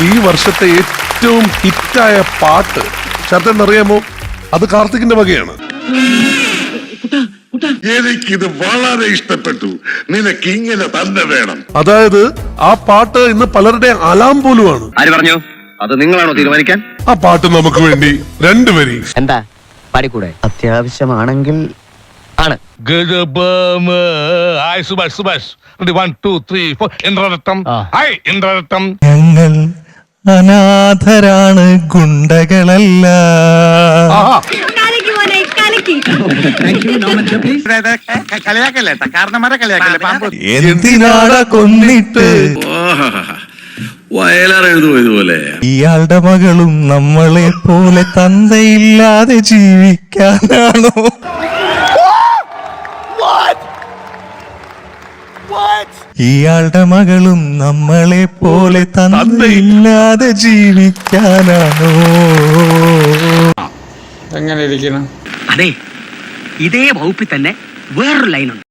ഈ വർഷത്തെ ഏറ്റവും ഹിറ്റായ പാട്ട് ചേട്ടൻ അറിയാമോ? അത് കാർത്തികിന്റെ വകയാണ്. എനിക്കിത് വളരെ ഇഷ്ടപ്പെട്ടു. നിനക്ക് ഇങ്ങനെ തന്നെ വേണം. അതായത് ആ പാട്ട് ഇന്ന് പലരുടെ അലാം പോലുമാണ്. ആര് പറഞ്ഞു? അത് നിങ്ങളാണോ തീരുമാനിക്കാൻ? ആ പാട്ട് നമുക്ക് വേണ്ടി രണ്ടുപേരി എന്താ പാടിക്കൂടെ? അത്യാവശ്യമാണെങ്കിൽ ആണ്. ഞങ്ങൾ അനാഥരാണ്, ഗുണ്ടകളല്ല. എന്തിനാണ് കൊന്നിട്ട് വയലാറെഴുതുമോ ഇതുപോലെ? ഇയാളുടെ മകളും നമ്മളെ പോലെ തന്തയില്ലാതെ ജീവിക്കാനാണോ? ഇയാളുടെ മകളും നമ്മളെ പോലെ തന്തയില്ലാതെ ജീവിക്കാനാണോ? എങ്ങനെ ഇരിക്കണം? അതെ, ഇതേ വകുപ്പിൽ തന്നെ വേറൊരു ലൈനുണ്ട്.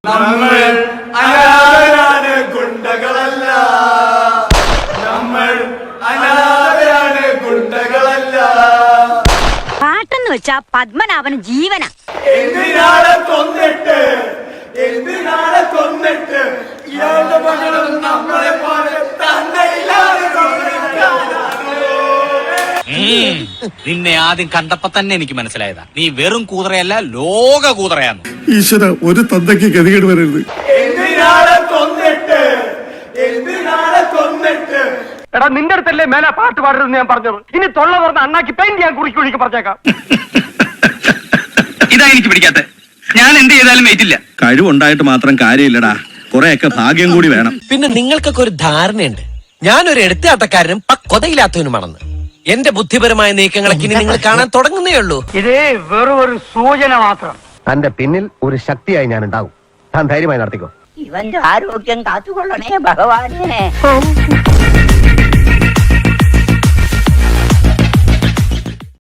പാട്ടെന്ന് വെച്ചാ പത്മനാഭന് ജീവന. നിന്നെ ആദ്യം കണ്ടപ്പോ തന്നെ എനിക്ക് മനസ്സിലായതാ, നീ വെറും കൂതറയല്ല, ലോക കൂതറയാന്ന്. ഈശ്വര, ഒരു തന്തയ്ക്ക് ഗതികേട് വരരുത്. എടാ, നിന്റെ അടുത്തല്ലേ മേലെ പാട്ട് പാടരുതെന്ന് ഞാൻ പറഞ്ഞത്. ഇനി തൊള്ള പറഞ്ഞ അണ്ണാക്കി പെയിന്റ് ഞാൻ കുറിക്ക് പറഞ്ഞേക്കാം. ഇതാ എനിക്ക് പിടിക്കാത്ത. ഞാൻ എന്ത് ചെയ്താലും വെയിറ്റില്ല. കഴിവുണ്ടായിട്ട് മാത്രം കാര്യമില്ലടാ, കുറെയൊക്കെ ഭാഗ്യം കൂടി വേണം. പിന്നെ നിങ്ങൾക്കൊക്കെ ഒരു ധാരണയുണ്ട്, ഞാനൊരു എടുത്താട്ടക്കാരനും പക്വതയില്ലാത്തവനുമാണെന്ന്. എന്റെ ബുദ്ധിപരമായ നീക്കങ്ങളൊക്കെ ഇനി നിങ്ങൾ കാണാൻ തുടങ്ങുന്നേ ഉള്ളൂ. ഇതേ വെറും ഒരു സൂചന മാത്രം. തന്റെ പിന്നിൽ ഒരു ശക്തിയായി ഞാൻ ഉണ്ടാകും. താൻ ധൈര്യമായി നടത്തിക്കോ. ഇവന്റെ ആരോഗ്യം കാത്തുകൊള്ളണേ ഭഗവാനെ.